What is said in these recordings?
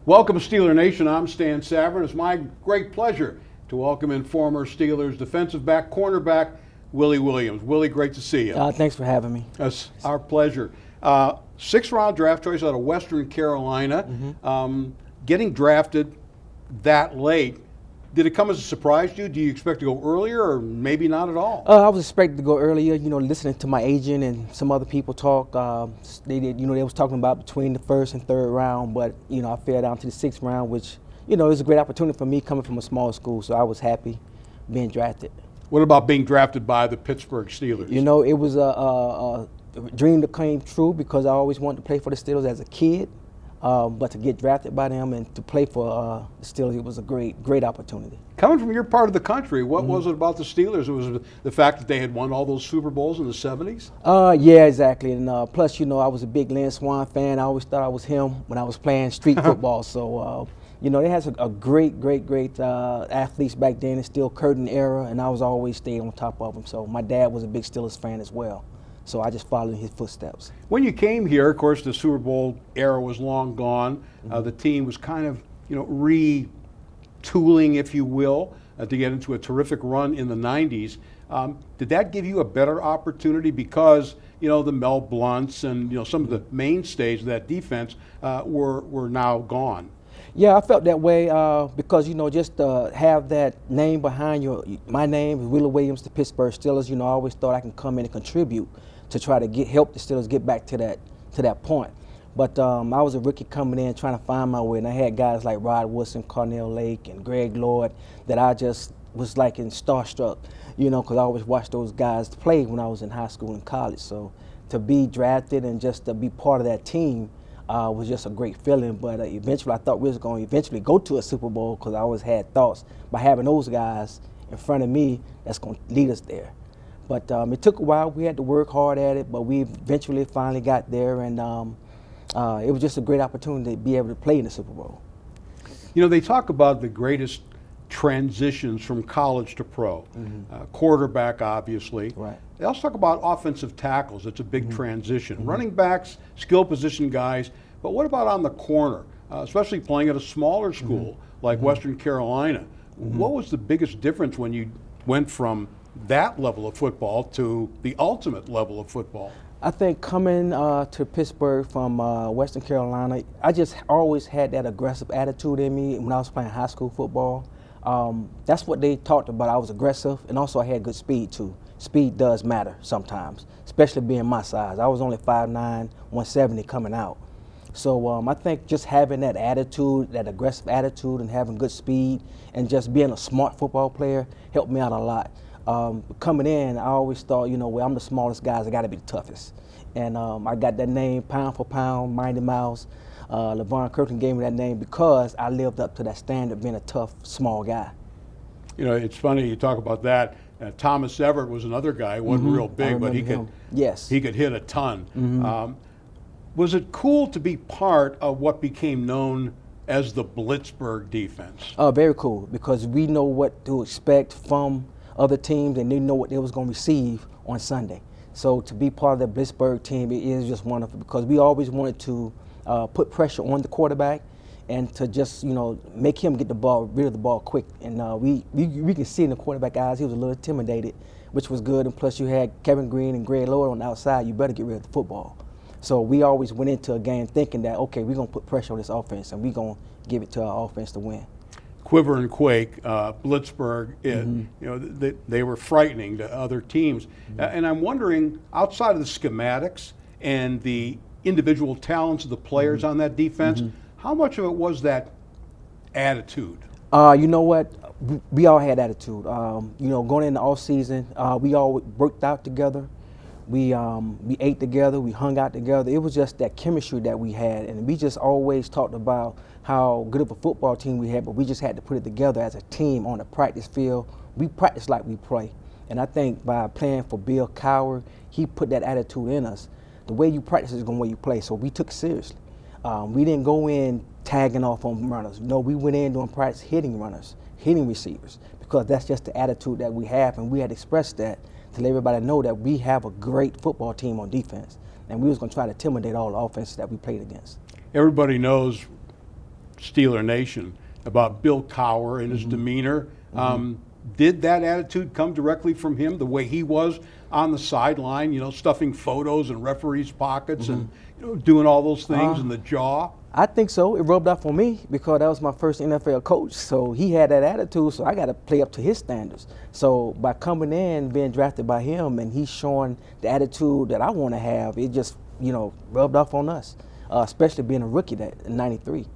Welcome, Steeler Nation. I'm Stan Savran. It's my great pleasure to welcome in former Steelers defensive back, cornerback, Willie Williams. Willie, great to see you. Thanks for having me. It's our pleasure. Sixth-round draft choice out of Western Carolina. Getting drafted that late, did it come as a surprise to you? Do you expect to go earlier or maybe not at all? I was expecting to go earlier. Listening to my agent and some other people talk, they was talking about between the first and third round, but I fell down to the sixth round, which it was a great opportunity for me coming from a small school. So I was happy being drafted. What about being drafted by the Pittsburgh Steelers? It was a dream that came true because I always wanted to play for the Steelers as a kid. But to get drafted by them and to play for the Steelers, it was a great opportunity. Coming from your part of the country, what was it about the Steelers? It was the fact that they had won all those Super Bowls in the 70s? Yeah, exactly. And plus, I was a big Lynn Swann fan. I always thought I was him when I was playing street football. So, they had a great athletes back then. It's still Curtin era, and I was always staying on top of them. So my dad was a big Steelers fan as well. So I just followed in his footsteps. When you came here, of course, the Super Bowl era was long gone. The team was kind of, retooling, if you will, to get into a terrific run in the 90s. Did that give you a better opportunity because, the Mel Blunts and, some of the mainstays of that defense were now gone? Yeah, I felt that way because, just to have that name behind my name is Willie Williams, the Pittsburgh Steelers. I always thought I can come in and contribute to try to help the Steelers get back to that point. But I was a rookie coming in trying to find my way, and I had guys like Rod Woodson, Cornell Lake, and Greg Lloyd that I just was like in starstruck, because I always watched those guys play when I was in high school and college. So to be drafted and just to be part of that team was just a great feeling. But eventually I thought we was going to eventually go to a Super Bowl because I always had thoughts by having those guys in front of me that's going to lead us there. But it took a while. We had to work hard at it, but we eventually finally got there, and it was just a great opportunity to be able to play in the Super Bowl. They talk about the greatest transitions from college to pro. Quarterback, obviously. Right. They also talk about offensive tackles. It's a big transition. Running backs, skill position guys. But what about on the corner, especially playing at a smaller school like Western Carolina? What was the biggest difference when you went from that level of football to the ultimate level of football? I think coming to Pittsburgh from Western Carolina, I just always had that aggressive attitude in me when I was playing high school football. That's what they talked about. I was aggressive, and also I had good speed too. Speed does matter sometimes, especially being my size. I was only 5'9", 170 coming out. So I think just having that attitude, that aggressive attitude, and having good speed, and just being a smart football player helped me out a lot. Coming in, I always thought, well, I'm the smallest guys, I got to be the toughest. And I got that name, pound for pound, Mighty Mouse. LeVon Curtin gave me that name because I lived up to that standard, being a tough, small guy. It's funny you talk about that. Thomas Everett was another guy. He wasn't real big, but he could hit a ton. Was it cool to be part of what became known as the Blitzburgh defense? Very cool, because we know what to expect from other teams, and they know what they was going to receive on Sunday. So to be part of the Blitzburgh team, it is just wonderful because we always wanted to put pressure on the quarterback and to just make him get rid of the ball quick. And we can see in the quarterback eyes he was a little intimidated, which was good. And plus you had Kevin Green and Greg Lloyd on the outside. You better get rid of the football. So we always went into a game thinking that, okay, we're going to put pressure on this offense and we're going to give it to our offense to win. Quiver and quake, Blitzburgh, they were frightening to other teams. And I'm wondering, outside of the schematics and the individual talents of the players on that defense, how much of it was that attitude? You know what? We all had attitude. Going into all season, we all worked out together. We ate together. We hung out together. It was just that chemistry that we had, and we just always talked about how good of a football team we had, but we just had to put it together as a team on the practice field. We practice like we play, and I think by playing for Bill Cowher, he put that attitude in us. The way you practice is the way you play, so we took it seriously. We didn't go in tagging off on runners. No, we went in doing practice hitting runners, hitting receivers, because that's just the attitude that we have, and we had expressed that to let everybody know that we have a great football team on defense, and we was going to try to intimidate all the offenses that we played against. Everybody knows Steeler Nation about Bill Cowher and his demeanor. Did that attitude come directly from him, the way he was on the sideline, stuffing photos in referees' pockets and doing all those things in the jaw? I think so. It rubbed off on me because that was my first NFL coach. So he had that attitude, so I got to play up to his standards. So by coming in, being drafted by him, and he's showing the attitude that I want to have, it just, rubbed off on us, especially being a rookie in '93.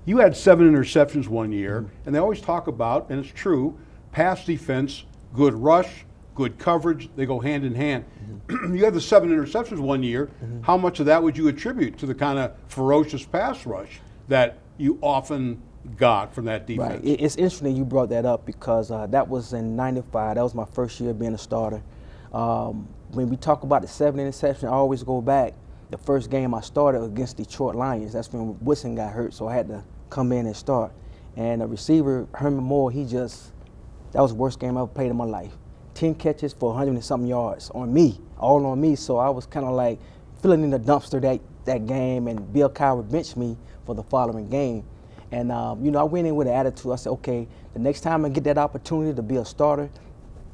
You had 7 interceptions one year, and they always talk about, and it's true, pass defense, good rush, good coverage, they go hand in hand. You had the 7 interceptions one year. How much of that would you attribute to the kind of ferocious pass rush that you often got from that defense? Right. It's interesting you brought that up because that was in '95. That was my first year being a starter. When we talk about the 7 interceptions, I always go back. The first game I started against Detroit Lions, that's when Woodson got hurt, so I had to come in and start. And the receiver, Herman Moore, that was the worst game I ever played in my life. 10 catches for 100 and something yards on me, all on me. So I was kind of like filling in the dumpster that game, and Bill Cowher benched me for the following game. And, I went in with an attitude. I said, okay, the next time I get that opportunity to be a starter,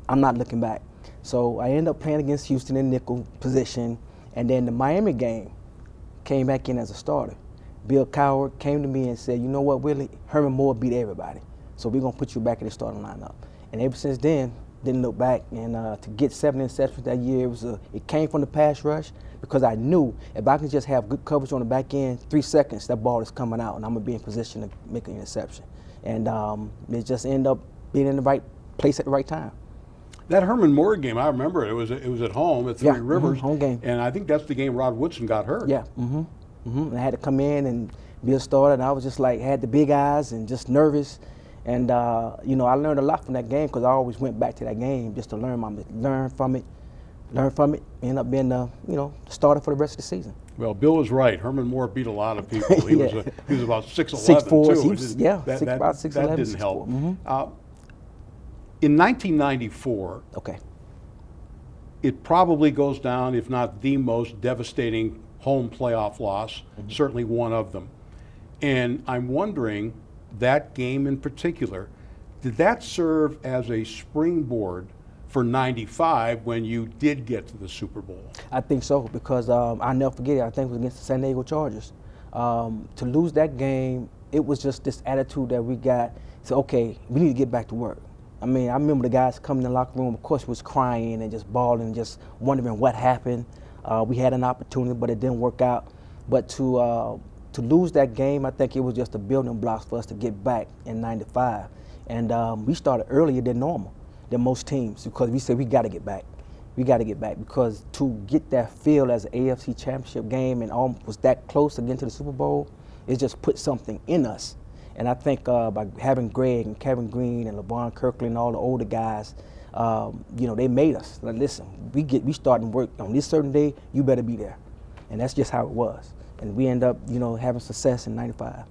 I'm not looking back. So I ended up playing against Houston in nickel position. And then the Miami game, came back in as a starter. Bill Cowher came to me and said, you know what, Willie, Herman Moore beat everybody, so we're going to put you back in the starting lineup. And ever since then, didn't look back. And to get 7 interceptions that year, it came from the pass rush because I knew if I can just have good coverage on the back end, 3 seconds, that ball is coming out, and I'm going to be in position to make an interception. And it just ended up being in the right place at the right time. That Herman Moore game, I remember it. It was at home at Three Rivers. Home game. And I think that's the game Rod Woodson got hurt. Yeah. And I had to come in and be a starter, and I was just like, had the big eyes and just nervous. And, I learned a lot from that game because I always went back to that game just to learn from it, end up being the starter for the rest of the season. Well, Bill was right. Herman Moore beat a lot of people. He was about 6'11", 6'4", too. about 6'11". That didn't help. In 1994, it probably goes down, if not the most devastating home playoff loss, certainly one of them. And I'm wondering, that game in particular, did that serve as a springboard for '95 when you did get to the Super Bowl? I think so, because I'll never forget it. I think it was against the San Diego Chargers. To lose that game, it was just this attitude that we got. So, okay, we need to get back to work. I mean, I remember the guys coming in the locker room, of course, was crying and just bawling, just wondering what happened. We had an opportunity, but it didn't work out. But to lose that game, I think it was just a building block for us to get back in '95. And we started earlier than normal, than most teams, because we said we got to get back. We got to get back, because to get that feel as an AFC Championship game and was that close again to the Super Bowl, it just put something in us. And I think by having Greg and Kevin Green and LeVon Kirkland and all the older guys, they made us. Like, listen, we starting work on this certain day, you better be there. And that's just how it was. And we end up, having success in '95.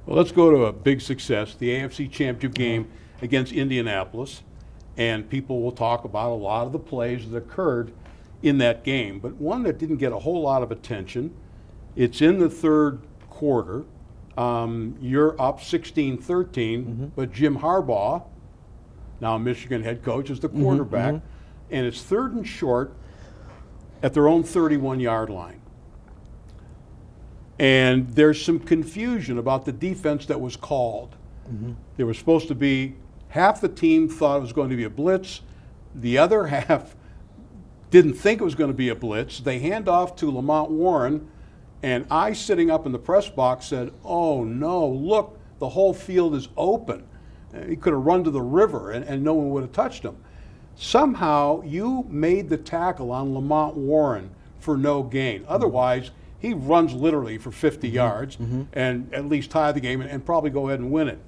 Well, let's go to a big success, the AFC Championship game against Indianapolis. And people will talk about a lot of the plays that occurred in that game. But one that didn't get a whole lot of attention, it's in the third quarter. You're up 16-13, but Jim Harbaugh, now Michigan head coach, is the quarterback, and it's 3rd and short at their own 31-yard line. And there's some confusion about the defense that was called. There was supposed to be, half the team thought it was going to be a blitz, the other half didn't think it was going to be a blitz. They hand off to Lamont Warren, and I, sitting up in the press box, said, oh no, look, the whole field is open. He could have run to the river and no one would have touched him. Somehow you made the tackle on Lamont Warren for no gain. Otherwise, he runs literally for 50 yards and at least tie the game and probably go ahead and win it.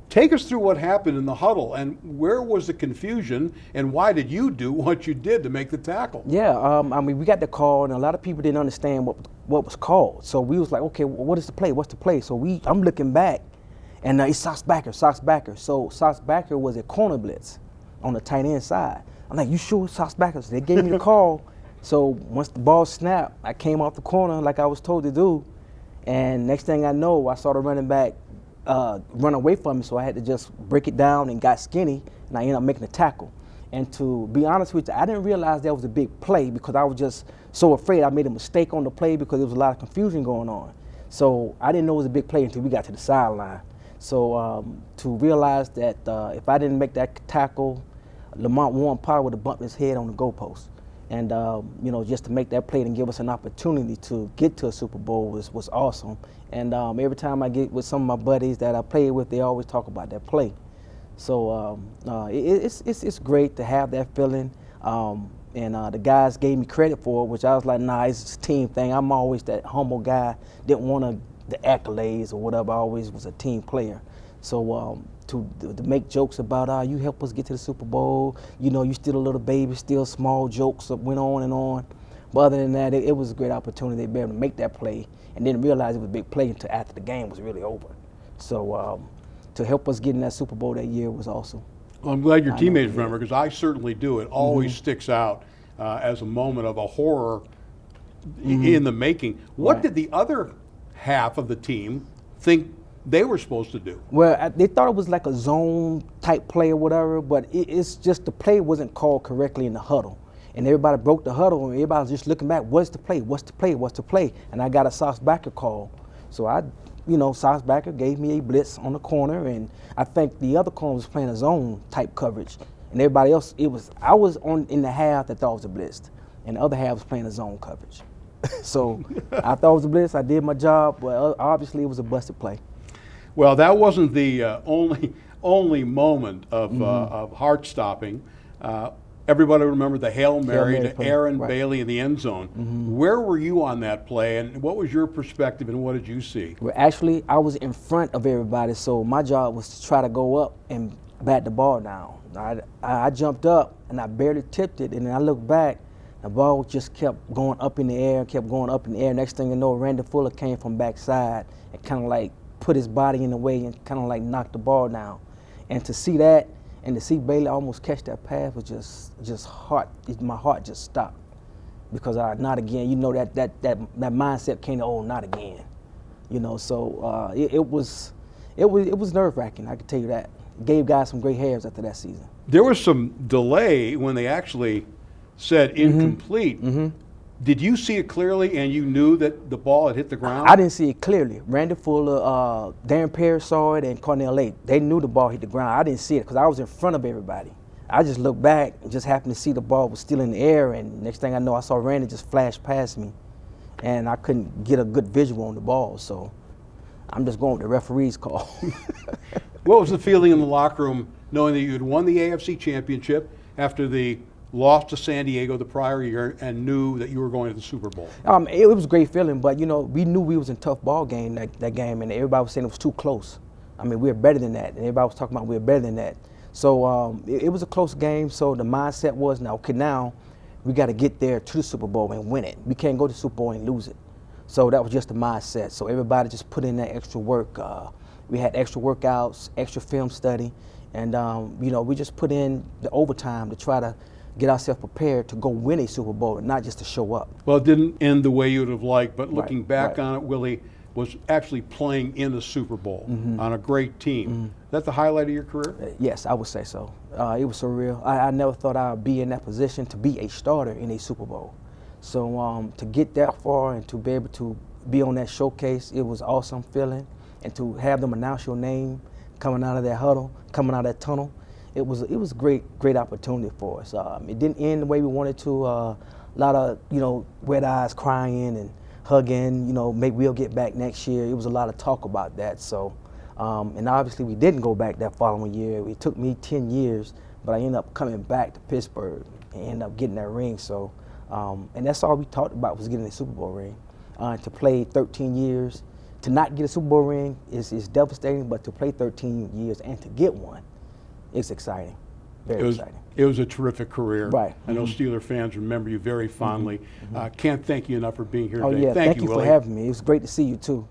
Take us through what happened in the huddle, and where was the confusion, and why did you do what you did to make the tackle? Yeah, we got the call, and a lot of people didn't understand what was called. So we was like, okay, well, what is the play? What's the play? So I'm looking back, and it's Sauce Backer. So Sauce Backer was a corner blitz on the tight end side. I'm like, you sure Sauce Backer? So they gave me the call. So once the ball snapped, I came off the corner like I was told to do, And next thing I know, I saw the running back run away from me, so I had to just break it down and got skinny, and I ended up making a tackle. And to be honest with you, I didn't realize that was a big play because I was just so afraid I made a mistake on the play because there was a lot of confusion going on. So I didn't know it was a big play until we got to the sideline. So to realize that if I didn't make that tackle, Lamont Warren probably would have bumped his head on the goalpost. And you know, just to make that play and give us an opportunity to get to a Super Bowl was awesome. And every time I get with some of my buddies that I played with, they always talk about that play. So it's great to have that feeling. And the guys gave me credit for it, which I was like, nah, it's a team thing. I'm always that humble guy, didn't want the accolades or whatever. I always was a team player. So to make jokes about, you help us get to the Super Bowl, you know, you still a little baby, still small jokes that went on and on. But other than that, it was a great opportunity to be able to make that play and didn't realize it was a big play until after the game was really over. So to help us get in that Super Bowl that year was awesome. Well, I'm glad your teammates remember, because I certainly do. It always sticks out as a moment of a horror in the making. What did the other half of the team think they were supposed to do? Well, they thought it was like a zone type play or whatever, but it's just the play wasn't called correctly in the huddle. And everybody broke the huddle, and everybody was just looking back, what's the play, what's the play, what's the play? And I got a Sauce Backer call. So Sauce Backer gave me a blitz on the corner, and I think the other corner was playing a zone type coverage. And everybody else, I was in the half that thought it was a blitz, and the other half was playing a zone coverage. So I thought it was a blitz, I did my job, but obviously it was a busted play. Well, that wasn't the only moment of heart-stopping. Everybody remembered the Hail Mary to Aaron Bailey in the end zone. Where were you on that play, and what was your perspective, and what did you see? Well, actually, I was in front of everybody, so my job was to try to go up and bat the ball down. I jumped up, and I barely tipped it, and then I looked back, the ball just kept going up in the air, kept going up in the air. Next thing you know, Randy Fuller came from backside and kind of like put his body in the way and kind of like knocked the ball down. And to see that, and to see Bailey almost catch that pass was just heart. My heart just stopped, because not again. You know that mindset came to, oh, not again. You know, so it was nerve-wracking. I can tell you that. It gave guys some gray hairs after that season. There was some delay when they actually said incomplete. Did you see it clearly, and you knew that the ball had hit the ground? I didn't see it clearly. Randy Fuller, Darren Perry saw it, and Cornell Lake. They knew the ball hit the ground. I didn't see it because I was in front of everybody. I just looked back and just happened to see the ball was still in the air, and next thing I know, I saw Randy just flash past me, and I couldn't get a good visual on the ball, so I'm just going with the referee's call. What was the feeling in the locker room knowing that you had won the AFC Championship after the lost to San Diego the prior year and knew that you were going to the Super Bowl? It was a great feeling, but we knew we was in a tough ball game that game, and everybody was saying it was too close. I mean, we were better than that, and everybody was talking about we were better than that. So it was a close game. So the mindset was, now we got to get there to the Super Bowl and win it. We can't go to the Super Bowl and lose it. So that was just the mindset. So everybody just put in that extra work. We had extra workouts, extra film study, and we just put in the overtime to try to get ourselves prepared to go win a Super Bowl and not just to show up. Well, it didn't end the way you would have liked, but looking back on it, Willie was actually playing in the Super Bowl on a great team. Is that the highlight of your career? Yes, I would say so. It was surreal. I never thought I would be in that position to be a starter in a Super Bowl. So to get that far and to be able to be on that showcase, it was an awesome feeling. And to have them announce your name coming out of that huddle, coming out of that tunnel, it was a great opportunity for us. It didn't end the way we wanted to. A lot of wet eyes, crying and hugging. Maybe we'll get back next year. It was a lot of talk about that. So, and obviously we didn't go back that following year. It took me 10 years, but I ended up coming back to Pittsburgh and ended up getting that ring. So, and that's all we talked about was getting a Super Bowl ring. To play 13 years, to not get a Super Bowl ring is devastating, but to play 13 years and to get one, it's exciting, very exciting. It was a terrific career. Right. I know Steeler fans remember you very fondly. Can't thank you enough for being here today. Oh yeah, thank you Willie. for having me. It was great to see you too.